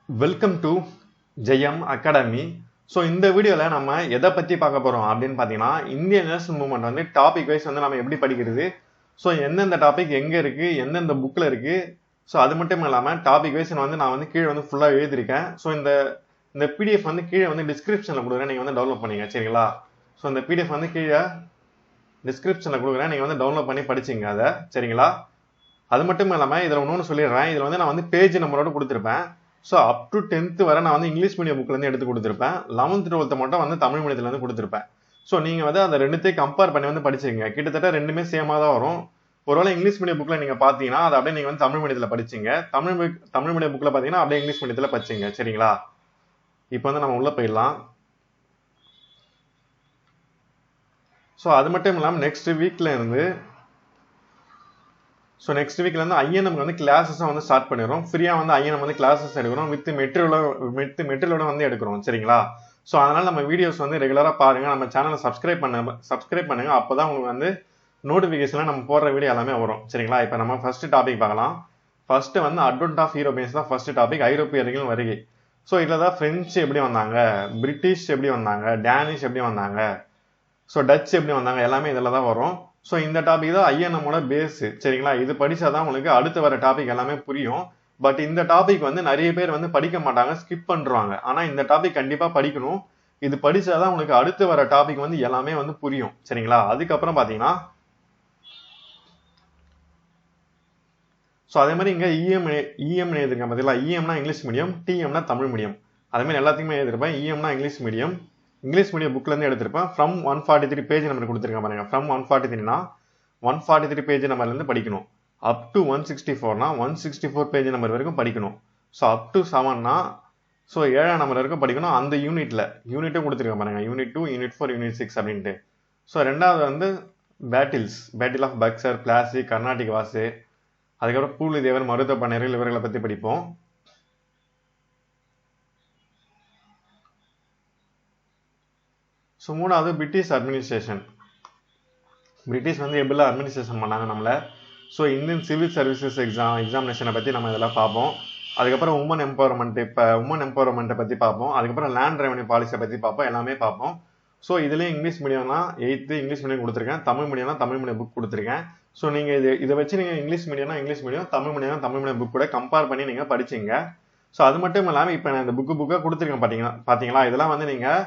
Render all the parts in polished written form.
Welcome to Jayam academy. So இந்த வீடியோவில் நம்ம எதை பற்றி பார்க்க போகிறோம் அப்படின்னு பார்த்தீங்கன்னா, இந்தியன் நேஷனல் மூவ்மெண்ட் வந்து டாபிக் வைஸ் வந்து நம்ம எப்படி படிக்கிறது, ஸோ எந்தெந்த டாபிக் எங்கே இருக்குது, எந்தெந்த புக்கில் இருக்குது, ஸோ அது மட்டும் இல்லாமல் டாபிக் வைஸ் நான் வந்து கீழே வந்து ஃபுல்லாக எழுதியிருக்கேன். ஸோ இந்த பிடிஎஃப் வந்து கீழே வந்து டிஸ்கிரிப்ஷனில் கொடுக்குறேன், நீங்கள் வந்து டவுன்லோட் பண்ணிங்க சரிங்களா. ஸோ இந்த பிடிஎஃப் வந்து கீழே டிஸ்கிரிப்ஷனில் கொடுக்குறேன், நீங்கள் வந்து டவுன்லோட் பண்ணி படிச்சிங்க அதை சரிங்களா. அது மட்டும் இல்லாமல் இதில் இன்னொன்று சொல்லிடுறேன், இதில் வந்து நான் வந்து பேஜ் நம்பரோட கொடுத்துருப்பேன். ஸோ அப் டு 10th வரை நான் வந்து இங்கிலீஷ் மீடியம் புக்லேருந்து எடுத்து கொடுத்துருப்பேன். 11th 12th மட்டும் வந்து தமிழ் மீடியத்துலேருந்து கொடுத்துருப்பேன். ஸோ நீங்கள் வந்து அந்த ரெண்டுத்தையும் கம்பேர் பண்ணி வந்து படிச்சிங்க. கிட்டத்தட்ட ரெண்டுமே சேமாக தான் வரும். ஒருவேளை இங்கிலீஷ் மீடியம் புக்கில் நீங்கள் பார்த்தீங்கன்னா அதை அப்படியே நீங்கள் வந்து தமிழ் மீடியத்தில் படிச்சிங்க. தமிழ் மீடியம் புக்கில் பார்த்தீங்கன்னா அப்படியே இங்கிலீஷ் மீடியத்தில் படிச்சிங்க சரிங்களா. இப்போ வந்து நம்ம உள்ளே போயிடலாம். ஸோ அது மட்டும் இல்லாமல் நெக்ஸ்ட் வீக்லேருந்து ஐஎன்எம் வந்து கிளாஸஸை வந்து ஸ்டார்ட் பண்ணிடுறோம். ஃப்ரீயாக வந்து ஐஎன்எம் வந்து கிளாஸஸ் எடுக்கிறோம், வித் மெட்டீரியலோட வந்து எடுக்கிறோம் சரிங்களா. ஸோ அதனால் நம்ம வீடியோஸ் வந்து ரெகுலராக பாருங்கள், நம்ம சேனலை சப்ஸ்கிரைப் பண்ணுங்க. அப்போ தான் உங்களுக்கு வந்து நோட்டிஃபிகேஷனில் நம்ம போடுற வீடியோ எல்லாமே வரும் சரிங்களா. இப்போ நம்ம ஃபர்ஸ்ட் டாபிக் பார்க்கலாம். ஃபர்ஸ்ட் வந்து அட்வென்ட் ஆஃப் யூரோப்பியன்ஸ் தான் ஃபர்ஸ்ட் டாபிக், ஐரோப்பியர்களின் வருகை. ஸோ இதில் தான் ஃப்ரெஞ்சு எப்படி வந்தாங்க, பிரிட்டிஷ் எப்படி வந்தாங்க, டேனிஷ் எப்படி வந்தாங்க, ஸோ டச் எப்படி வந்தாங்க, எல்லாமே இதில் தான் வரும். ஸோ இந்த டாபிக் தான் ஐஎன்எம்மோட பேஸ் சரிங்களா. இது படிச்சாதான் உங்களுக்கு அடுத்து வர டாபிக் எல்லாமே புரியும். பட் இந்த டாபிக் வந்து நிறைய பேர் வந்து படிக்க மாட்டாங்க, ஸ்கிப் பண்றாங்க. ஆனா இந்த டாபிக் கண்டிப்பா படிக்கணும். இது படிச்சாதான் உங்களுக்கு அடுத்து வர டாபிக் வந்து எல்லாமே வந்து புரியும் சரிங்களா. அதுக்கப்புறம் பாத்தீங்கன்னா ஸோ அதே மாதிரி இங்க இஎம் எழுதிருக்கேன் பார்த்தீங்களா. இஎம்னா இங்கிலீஷ் மீடியம், டிஎம்னா தமிழ் மீடியம். அதே மாதிரி எல்லாத்துக்குமே எழுதிருப்பேன். இஎம்னா இங்கிலீஷ் மீடியம் புக்ல இருந்து எடுத்திருப்பேன். ஃப்ரம் 143 பேஜ் நம்பர் கொடுத்துருக்கேன் பாருங்க. ஃப்ரம் 143னா 143 பேஜ் நம்பர்ல இருந்து படிக்கணும். அப் டு 164னா 164 பேஜ் நம்பர் வரைக்கும் படிக்கணும். ஸோ அப் டு 7னா ஸோ 7ஆம் நம்பர் வரைக்கும் படிக்கணும். அந்த யூனிட்டும் கொடுத்துருக்கேன் பாருங்க. யூனிட் 2, யூனிட் 4, யூனிட் 6 அப்படின்ட்டு. ஸோ ரெண்டாவது வந்து பேட்டில் ஆஃப் பக்சர், பிளாசி, கர்நாடிக் வாசு, அதுக்கப்புறம் பூலிதேவர், மருத பன்னீர்கள், இவர்களை பத்தி படிப்போம். ஸோ மூணாவது பிரிட்டிஷ் அட்மினிஸ்ட்ரேஷன். பிரிட்டிஷ் வந்து எப்படிலாம் அட்மினிஸ்ட்ரேஷன் பண்ணாங்க நம்மளை. ஸோ இந்தியன் சிவில் சர்வீசஸ் எக்ஸாமினேஷனை பற்றி நம்ம இதெல்லாம் பார்ப்போம். அதுக்கப்புறம் உமன் எம்பவர்மெண்ட்டை பற்றி பார்ப்போம். அதுக்கப்புறம் லேண்ட் ரெவன்யூ பாலிசியை பற்றி பார்ப்போம். எல்லாமே பார்ப்போம். ஸோ இதுலேயும் இங்கிலீஷ் மீடியம்னா 8th இங்கிலீஷ் மீடியம் கொடுத்துருக்கேன், தமிழ் மீடியம்னா தமிழ் மீடியம் புக் கொடுத்துருக்கேன். ஸோ நீங்கள் இதை வச்சு நீங்கள் English medium, Tamil medium book கூட கம்பேர் பண்ணி நீங்கள் படிச்சிங்க. ஸோ அது மட்டும் இல்லாமல் இப்போ நான் இந்த புக்காக கொடுத்துருக்கேன் பார்த்தீங்களா. இதெல்லாம் வந்து நீங்கள்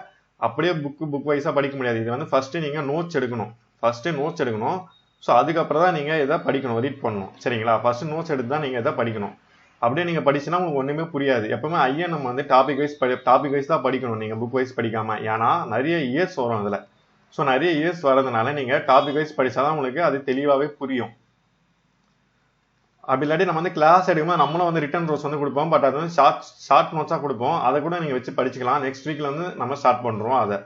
அப்படியே புக் வைஸாக படிக்க முடியாது. இது வந்து ஃபர்ஸ்ட் நீங்கள் நோட்ஸ் எடுக்கணும். ஸோ அதுக்கப்புறம் தான் நீங்கள் இதை படிக்கணும், ரீட் பண்ணணும் சரிங்களா. ஃபர்ஸ்ட் நோட்ஸ் எடுத்து தான் நீங்கள் இதை படிக்கணும். அப்படியே நீங்கள் படிச்சுன்னா உங்களுக்கு ஒன்றுமே புரியாது. எப்பவுமே ஐஎன்எம் வந்து டாபிக் வைஸ் தான் படிக்கணும், நீங்கள் புக் வைஸ் படிக்காமல். ஏன்னா நிறைய இயர்ஸ் வரும் அதில். ஸோ நிறைய இயர்ஸ் வரதுனால நீங்கள் டாபிக் வைஸ் படித்தாதான் உங்களுக்கு அது தெளிவாகவே புரியும். அப்படி இல்லாட்டி நம்ம வந்து கிளாஸ் எடுக்கும்போது நம்மளும் வந்து ரிட்டன் நோட்ஸ் வந்து கொடுப்போம். பட் அது வந்து ஷார்ட் நோட்ஸாக கொடுப்போம். அதை கூட நீங்கள் வச்சு படிச்சுக்கலாம். நெக்ஸ்ட் வீக்கில் வந்து நம்ம ஸ்டார்ட் பண்ணுறோம் அதை.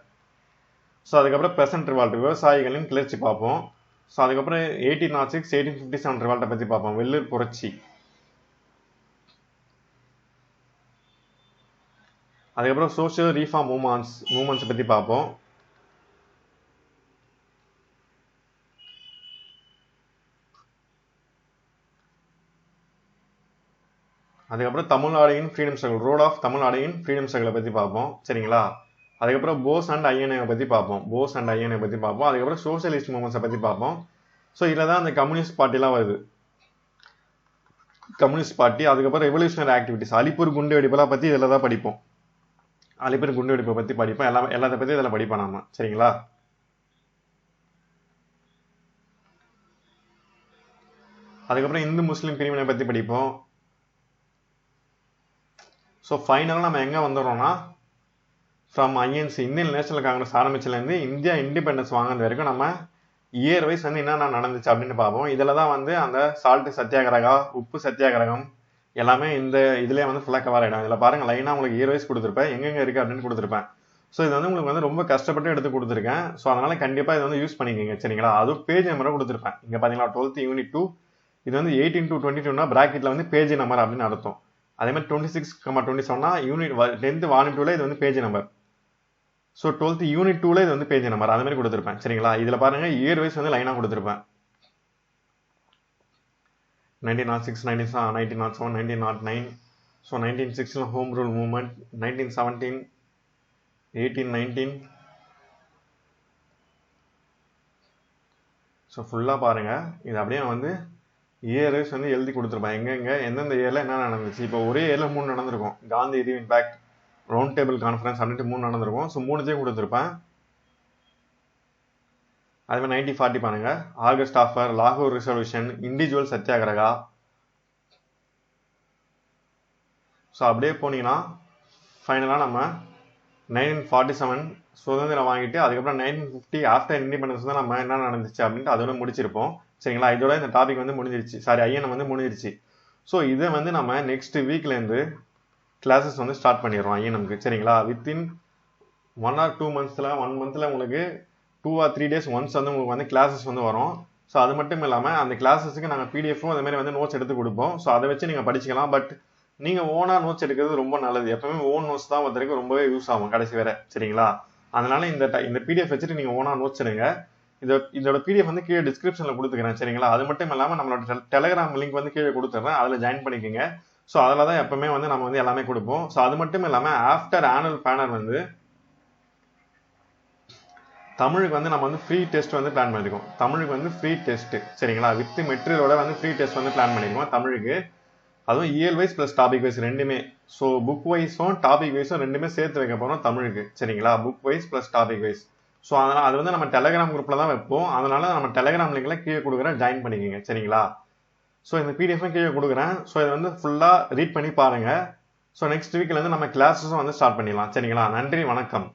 ஸோ அதுக்கப்புறம் ப்ரெசன்ட் ரிவால்ட், விவசாயிகளின் கிளர்ச்சி பார்ப்போம். ஸோ அதுக்கப்புறம் 1806, 1857 ரிவால்ட்டை பற்றி பார்ப்போம், வெள்ளூர் புரட்சி. அதுக்கப்புறம் சோஷியல் ரீஃபார்ம் மூமெண்ட்ஸ் பற்றி பார்ப்போம். அதுக்கப்புறம் தமிழ்நாடின் ஃப்ரீடம் ஸ்ட்ரகிள், ரோட் ஆஃப் தமிழ்நாடின் ஃப்ரீடம் ஸ்ட்ரகிளை பற்றி பார்ப்போம் சரிங்களா. அதுக்கப்புறம் போஸ் அண்ட் ஐஎன்ஏ பற்றி பார்ப்போம். அதுக்கப்புறம் சோஷியலிஸ்ட் மூவ்மெண்ட்ஸை பற்றி பார்ப்போம். ஸோ இதில் தான் அந்த கம்யூனிஸ்ட் பார்ட்டிலாம் வருது, கம்யூனிஸ்ட் பார்ட்டி. அதுக்கப்புறம் ரெவல்யூஷனரி ஆக்டிவிட்டிஸ், அலிப்பூர் குண்டு வெடிப்பெல்லாம் பற்றி இதில் தான் படிப்போம். அலிப்பூர் குண்டு வெடிப்பை பற்றி படிப்போம். எல்லாத்த பற்றி இதில் படிப்போம் நாம சரிங்களா. அதுக்கப்புறம் இந்து முஸ்லீம் பிரிவினை பற்றி படிப்போம். ஸோ ஃபைனலாக நம்ம எங்கே வந்துடுறோம்னா, from INC, Indian National Congress ஆரம்பிச்சிலேருந்து இந்தியா இண்டிபெண்டன்ஸ் வாங்கினது வரைக்கும் நம்ம இயர் வைஸ் வந்து என்னென்ன நடந்துச்சு அப்படின்னு பார்ப்போம். இதில் தான் வந்து அந்த சால்ட் சத்தியாகிரகா, உப்பு சத்தியாகிரகம் எல்லாமே இதுலேயே வந்து ஃபுல்லாக கவர் ஆகிடும். இதில் பாருங்கள், லைனாக உங்களுக்கு இயர் வைஸ் கொடுத்துருப்பேன், எங்கெங்கே இருக்குது அப்படின்னு கொடுத்துருப்பேன். ஸோ இது வந்து உங்களுக்கு வந்து ரொம்ப கஷ்டப்பட்டு எடுத்து கொடுத்துருக்கேன். ஸோ அதனால் கண்டிப்பாக இது வந்து யூஸ் பண்ணிக்கோங்க சரிங்களா. அதுவும் பேஜ் நம்பரை கொடுத்துருப்பேன். இங்கே பார்த்தீங்களா 12th யூனிட் 2, இது வந்து 18 to 22னா ப்ராக்கெட்டில் வந்து பேஜ் நம்பர் அப்படின்னு அர்த்தம். அதே மாதிரி 26,27னா யூனிட் 10th வால்யூம் 2ல இது வந்து page number. So 12th unit 2ல இது வந்து பேஜ் நம்பர் அது மாதிரி கொடுத்துருப்பேன் சரிங்களா. இதில் பாருங்க இயர் வைஸ் வந்து லைனாக கொடுத்துருப்பேன். 1906, 1907, 1909, so 1960 home rule movement, 1917, 1819. So ஃபுல்லாக பாருங்கள். இது அப்படியே நான் வந்து இயர்ஸ் வந்து எழுதி கொடுத்துருப்பேன், எங்கெங்கே எந்தெந்த இயரில் என்ன நடந்துச்சு. இப்போ ஒரே இயரில் 3 நடந்திருக்கும். காந்தி இது இம்பேக்ட், ரவுண்ட் டேபிள் கான்ஃபரன்ஸ் அப்படின்ட்டு 3 நடந்திருக்கும். ஸோ 3த்தையும் கொடுத்துருப்பேன். அதுமாதிரி 1940 பாருங்க, ஆகஸ்ட் ஆஃபர், லாகூர் ரிசர்வேஷன், இண்டிவிஜுவல் சத்தியாகிரகா. ஸோ அப்படியே போனீங்கன்னா ஃபைனலாக நம்ம 1947 சுதந்திரம் வாங்கிட்டு அதுக்கப்புறம் 1950 ஆஃப்டர் இண்டிபெண்டன்ஸ் தான் நம்ம என்ன நடந்துச்சு அப்படின்ட்டு அதோட முடிச்சிருப்போம். சரிங்களா, இதோட இந்த டாபிக் வந்து முடிஞ்சிருச்சு. சாரி, ஐஎன்எம் வந்து முடிஞ்சிருச்சு. ஸோ இதை வந்து நம்ம நெக்ஸ்ட் வீக்லேருந்து கிளாஸஸ் வந்து ஸ்டார்ட் பண்ணிடுறோம் ஐஎன்எம்க்கு. சரிங்களா, வித்தின் 1 or 2 monthஸில் 1 monthல உங்களுக்கு 2 or 3 days ஒன்ஸ் வந்து உங்களுக்கு வந்து கிளாஸஸ் வந்து வரும். ஸோ அது மட்டும் இல்லாமல் அந்த கிளாஸஸுக்கு நாங்கள் பிடிஎஃப்பும் அதே மாதிரி வந்து நோட்ஸ் எடுத்து கொடுப்போம். ஸோ அதை வச்சு நீங்கள் படிச்சுக்கலாம். பட் நீங்கள் ஓனாக நோட்ஸ் எடுக்கிறது ரொம்ப நல்லது. எப்பவுமே ஓன் நோட்ஸ் தான் ஒருத்தருக்கு ரொம்பவே யூஸ் ஆகும் கடைசி வேற. சரிங்களா, அதனால இந்த பிடிஎஃப் வச்சுட்டு நீங்கள் ஓனாக நோட்ஸ் எடுங்க. இதோட பிடிஎஃப் வந்து கீழே டிஸ்கிரிப்ஷனில் கொடுத்துக்கிறேன். சரிங்களா, அது மட்டும் இல்லாமல் நம்மளோட டெலகிராம் லிங்க் வந்து கீழே கொடுத்துட்றேன், அதில் ஜாயின் பண்ணிக்கோங்க. ஸோ அதில் தான் எப்பவுமே வந்து நம்ம வந்து எல்லாமே கொடுப்போம். ஸோ அது மட்டும் இல்லாமல் ஆஃப்டர் ஆனுவல் பேனர் வந்து தமிழுக்கு வந்து நம்ம வந்து ஃப்ரீ டெஸ்ட் வந்து பிளான் பண்ணியிருக்கோம். தமிழுக்கு வந்து ஃப்ரீ டெஸ்ட். சரிங்களா, வித் மெட்டீரியலோட வந்து ஃப்ரீ டெஸ்ட் வந்து பிளான் பண்ணியிருக்கோம் தமிழுக்கு. அதுவும் இயல் வைஸ் ப்ளஸ் டாபிக் வைஸ் ரெண்டுமே. ஸோ புக் வைஸும் டாபிக் வைஸும் ரெண்டுமே சேர்த்து வைக்க போகிறோம் தமிழுக்கு. சரிங்களா, book wise plus topic wise. So அதனால் அது வந்து நம்ம டெலகிராம் குரூப்பில் தான் வைப்போம். அதனால நம்ம டெலகிராம் லிங்க்ல கீழே கொடுக்குறேன், ஜாயின் பண்ணிக்கோங்க. சரிங்களா, ஸோ இந்த பிடிஎஃப் கீழே கொடுக்குறேன். ஸோ இதை வந்து ஃபுல்லாக ரீட் பண்ணி பாருங்கள். ஸோ நெக்ஸ்ட் வீக்லேருந்து நம்ம கிளாஸஸும் வந்து ஸ்டார்ட் பண்ணிடலாம். சரிங்களா, நன்றி, வணக்கம்.